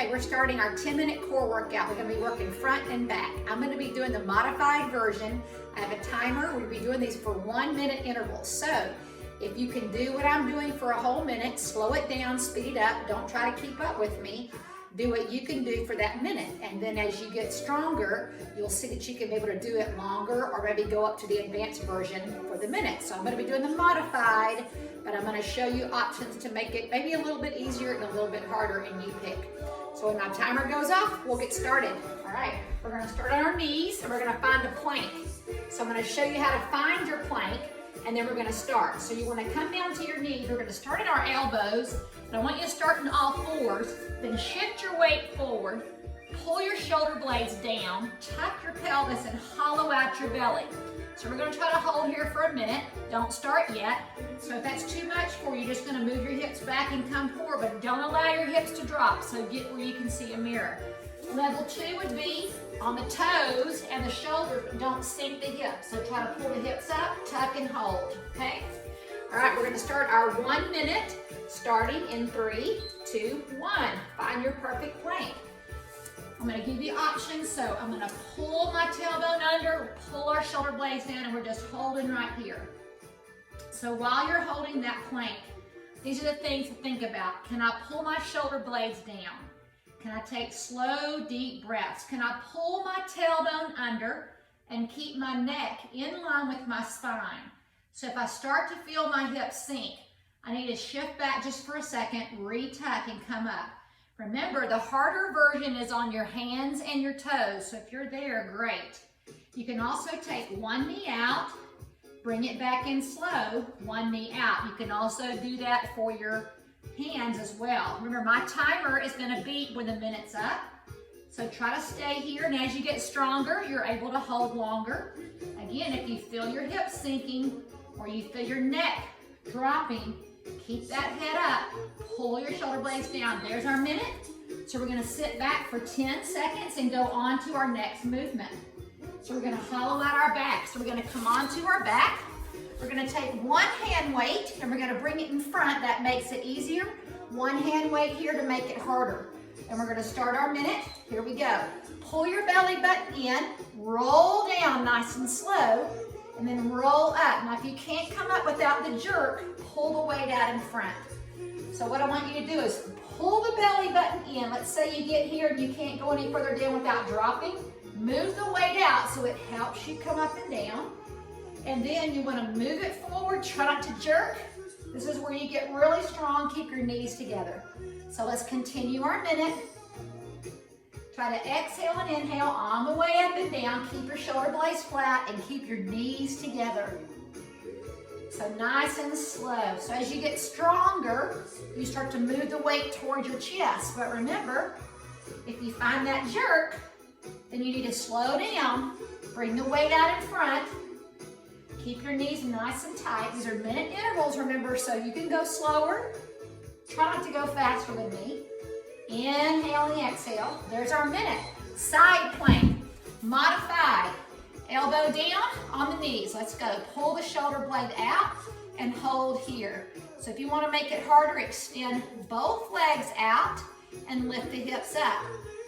Okay, we're starting our 10-minute core workout. We're gonna be working front and back. I'm gonna be doing the modified version. I have a timer. We'll be doing these for 1-minute intervals. So if you can do what I'm doing for a whole minute, slow it down, speed it up. Don't try to keep up with me. Do what you can do for that minute. And then as you get stronger, you'll see that you can be able to do it longer or maybe go up to the advanced version for the minute. So I'm gonna be doing the modified, but I'm gonna show you options to make it maybe a little bit easier and a little bit harder, and you pick. So when my timer goes off, we'll get started. All right, we're gonna start on our knees and we're gonna find a plank. So I'm gonna show you how to find your plank, and then we're gonna start. So you wanna come down to your knees. We're gonna start at our elbows, and I want you to start in all fours, then shift your weight forward, pull your shoulder blades down, tuck your pelvis, and hollow out your belly. So we're gonna try to hold here for a minute. Don't start yet. So if that's too much for you, you're just gonna move your hips back and come forward, but don't allow your hips to drop, so get where you can see a mirror. Level 2 would be on the toes and the shoulders, but don't sink the hips. So try to pull the hips up, tuck and hold, okay? All right, we're gonna start our 1 minute, starting in 3, 2, 1. Find your perfect plank. I'm gonna give you options. So I'm gonna pull my tailbone under, pull our shoulder blades down, and we're just holding right here. So while you're holding that plank, these are the things to think about. Can I pull my shoulder blades down? Can I take slow, deep breaths? Can I pull my tailbone under and keep my neck in line with my spine? So if I start to feel my hips sink, I need to shift back just for a second, retuck, and come up. Remember, the harder version is on your hands and your toes, so if you're there, great. You can also take one knee out, bring it back in slow, one knee out. You can also do that for your hands as well. Remember, my timer is gonna beep when the minute's up, so try to stay here, and as you get stronger, you're able to hold longer. Again, if you feel your hips sinking or you feel your neck dropping, keep that head up, pull your shoulder blades down. There's our minute. So we're gonna sit back for 10 seconds and go on to our next movement. So we're gonna hollow out our back. So we're gonna come onto our back. We're gonna take one hand weight and we're gonna bring it in front. That makes it easier. One hand weight here to make it harder. And we're gonna start our minute. Here we go. Pull your belly button in, roll down nice and slow, and then roll up. Now if you can't come up without the jerk, pull the weight out in front. So what I want you to do is pull the belly button in. Let's say you get here and you can't go any further down without dropping. Move the weight out so it helps you come up and down. And then you want to move it forward, try not to jerk. This is where you get really strong. Keep your knees together. So let's continue our minute. Try to exhale and inhale on the way up and down. Keep your shoulder blades flat and keep your knees together. So nice and slow. So as you get stronger, you start to move the weight towards your chest. But remember, if you find that jerk, then you need to slow down, bring the weight out in front, keep your knees nice and tight. These are minute intervals, remember, so you can go slower. Try not to go faster than me. Inhale and exhale. There's our minute. Side plank, modified. Elbow down on the knees. Let's go. Pull the shoulder blade out and hold here. So if you want to make it harder, extend both legs out and lift the hips up.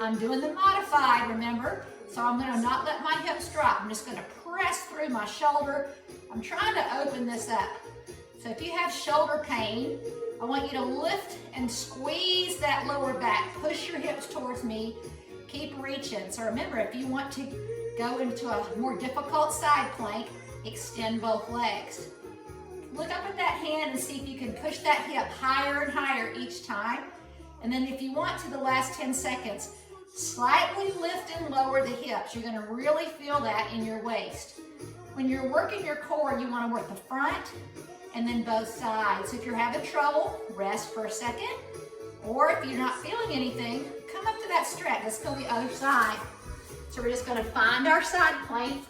I'm doing the modified, remember? So I'm going to not let my hips drop. I'm just going to press through my shoulder. I'm trying to open this up. So if you have shoulder pain, I want you to lift and squeeze that lower back. Push your hips towards me. Keep reaching. So remember, if you want to go into a more difficult side plank, extend both legs. Look up at that hand and see if you can push that hip higher and higher each time. And then if you want to, the last 10 seconds, slightly lift and lower the hips. You're gonna really feel that in your waist. When you're working your core, you wanna work the front and then both sides. If you're having trouble, rest for a second. Or if you're not feeling anything, come up to that stretch. Let's go the other side. So we're just gonna find our side plank,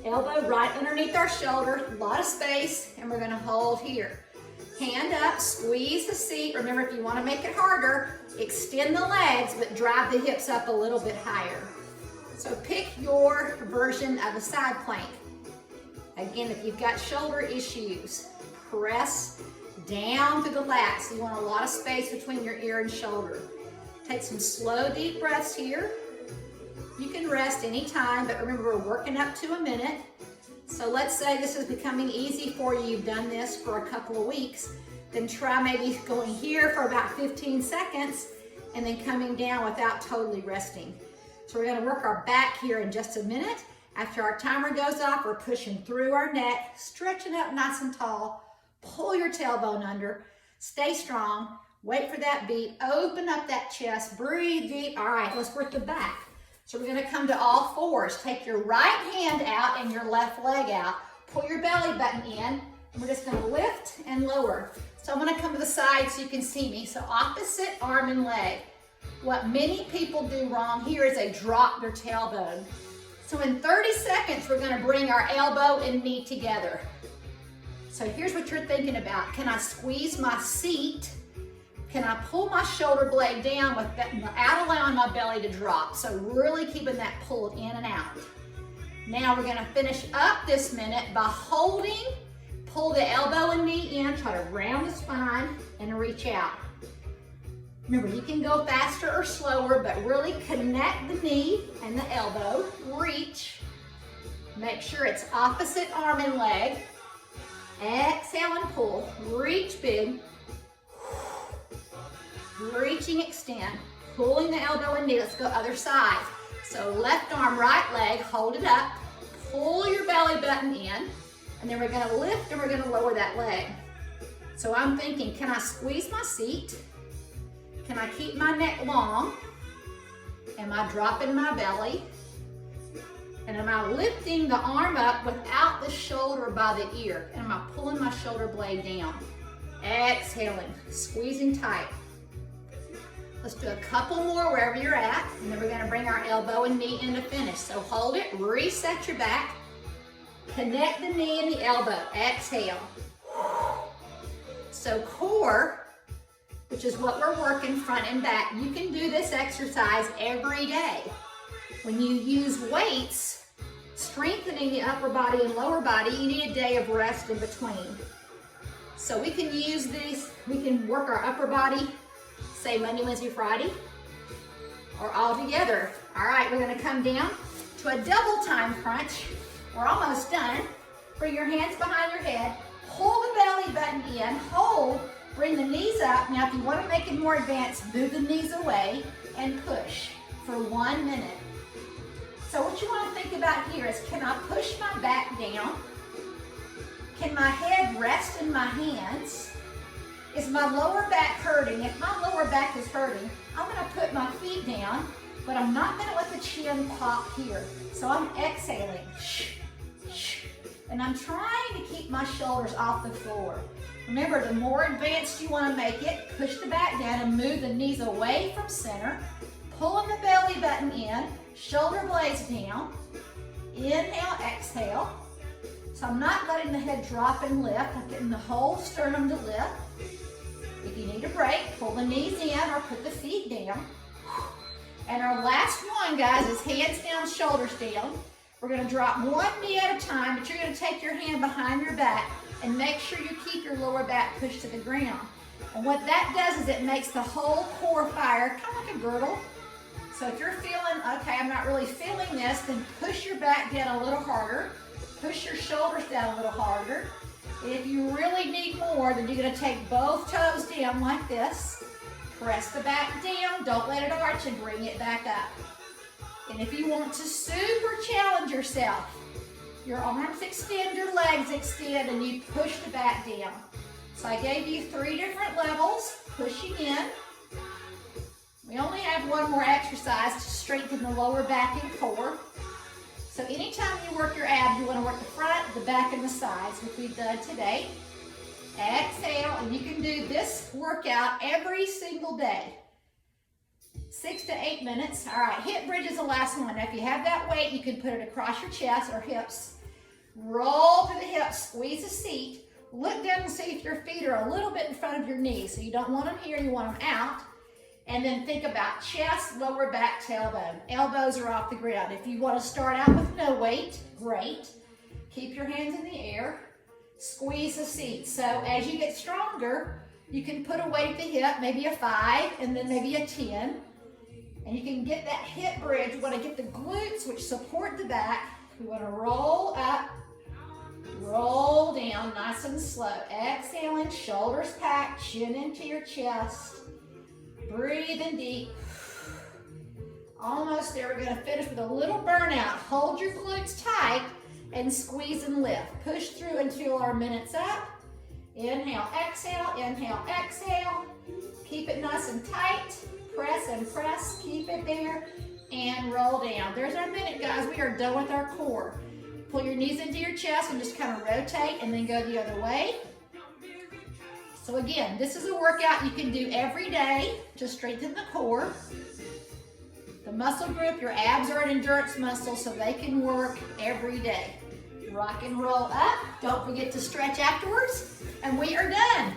elbow right underneath our shoulder, a lot of space, and we're gonna hold here. Hand up, squeeze the seat. Remember, if you wanna make it harder, extend the legs, but drive the hips up a little bit higher. So pick your version of a side plank. Again, if you've got shoulder issues, press down to the lats. You want a lot of space between your ear and shoulder. Take some slow, deep breaths here. You can rest anytime, but remember we're working up to a minute. So let's say this is becoming easy for you. You've done this for a couple of weeks. Then try maybe going here for about 15 seconds and then coming down without totally resting. So we're gonna work our back here in just a minute. After our timer goes off, we're pushing through our neck, stretching up nice and tall. Pull your tailbone under, stay strong, wait for that beat, open up that chest, breathe deep. All right, let's work the back. So we're gonna come to all fours. Take your right hand out and your left leg out. Pull your belly button in, and we're just gonna lift and lower. So I'm gonna come to the side so you can see me. So opposite arm and leg. What many people do wrong here is they drop their tailbone. So in 30 seconds, we're gonna bring our elbow and knee together. So here's what you're thinking about. Can I squeeze my seat? Can I pull my shoulder blade down without allowing my belly to drop? So really keeping that pulled in and out. Now we're gonna finish up this minute by holding, pull the elbow and knee in, try to round the spine and reach out. Remember, you can go faster or slower, but really connect the knee and the elbow, reach. Make sure it's opposite arm and leg. Exhale and pull, reach big. Reaching, extend, pulling the elbow and knee. Let's go other side. So left arm, right leg, hold it up, pull your belly button in, and then we're gonna lift and we're gonna lower that leg. So I'm thinking, can I squeeze my seat? Can I keep my neck long? Am I dropping my belly? And am I lifting the arm up without the shoulder by the ear? And am I pulling my shoulder blade down? Exhaling, squeezing tight. Let's do a couple more wherever you're at, and then we're gonna bring our elbow and knee in to finish. So hold it, reset your back, connect the knee and the elbow, exhale. So core, which is what we're working front and back, you can do this exercise every day. When you use weights, strengthening the upper body and lower body, you need a day of rest in between. So we can use these, we can work our upper body, say Monday, Wednesday, Friday, or all together. All right, we're gonna come down to a double time crunch. We're almost done. Bring your hands behind your head, pull the belly button in, hold, bring the knees up. Now, if you wanna make it more advanced, move the knees away and push for 1 minute. So what you wanna think about here is, can I push my back down? Can my head rest in my hands? Is my lower back hurting? If my lower back is hurting, I'm gonna put my feet down, but I'm not gonna let the chin pop here. So I'm exhaling, and I'm trying to keep my shoulders off the floor. Remember, the more advanced you wanna make it, push the back down and move the knees away from center, pulling the belly button in, shoulder blades down, inhale, exhale. So I'm not letting the head drop and lift, I'm getting the whole sternum to lift. If you need a break, pull the knees in or put the feet down. And our last one, guys, is hands down, shoulders down. We're gonna drop one knee at a time, but you're gonna take your hand behind your back and make sure you keep your lower back pushed to the ground. And what that does is it makes the whole core fire, kind of like a girdle. So if you're feeling, okay, I'm not really feeling this, then push your back down a little harder. Push your shoulders down a little harder. If you really need more, then you're gonna take both toes down like this. Press the back down, don't let it arch, and bring it back up. And if you want to super challenge yourself, your arms extend, your legs extend, and you push the back down. So I gave you 3 different levels, pushing in. We only have one more exercise to strengthen the lower back and core. So anytime you work your abs, you want to work the front, the back, and the sides, which we've done today. Exhale, and you can do this workout every single day. 6 to 8 minutes. All right, hip bridge is the last one. Now, if you have that weight, you can put it across your chest or hips. Roll through the hips, squeeze the seat. Look down and see if your feet are a little bit in front of your knees. So you don't want them here, you want them out. And then think about chest, lower back, tailbone. Elbows are off the ground. If you want to start out with no weight, great. Keep your hands in the air. Squeeze the seat. So as you get stronger, you can put a weight at the hip, maybe a 5, and then maybe a 10. And you can get that hip bridge. We want to get the glutes, which support the back. We want to roll up, roll down, nice and slow. Exhaling, shoulders packed, chin into your chest. Breathing deep. Almost there. We're going to finish with a little burnout. Hold your glutes tight and squeeze and lift. Push through until our minute's up. Inhale, exhale, inhale, exhale. Keep it nice and tight. Press and press, keep it there, and roll down. There's our minute, guys. We are done with our core. Pull your knees into your chest and just kind of rotate and then go the other way. So again, this is a workout you can do every day to strengthen the core. The muscle group, your abs are an endurance muscle, so they can work every day. Rock and roll up. Don't forget to stretch afterwards, and we are done.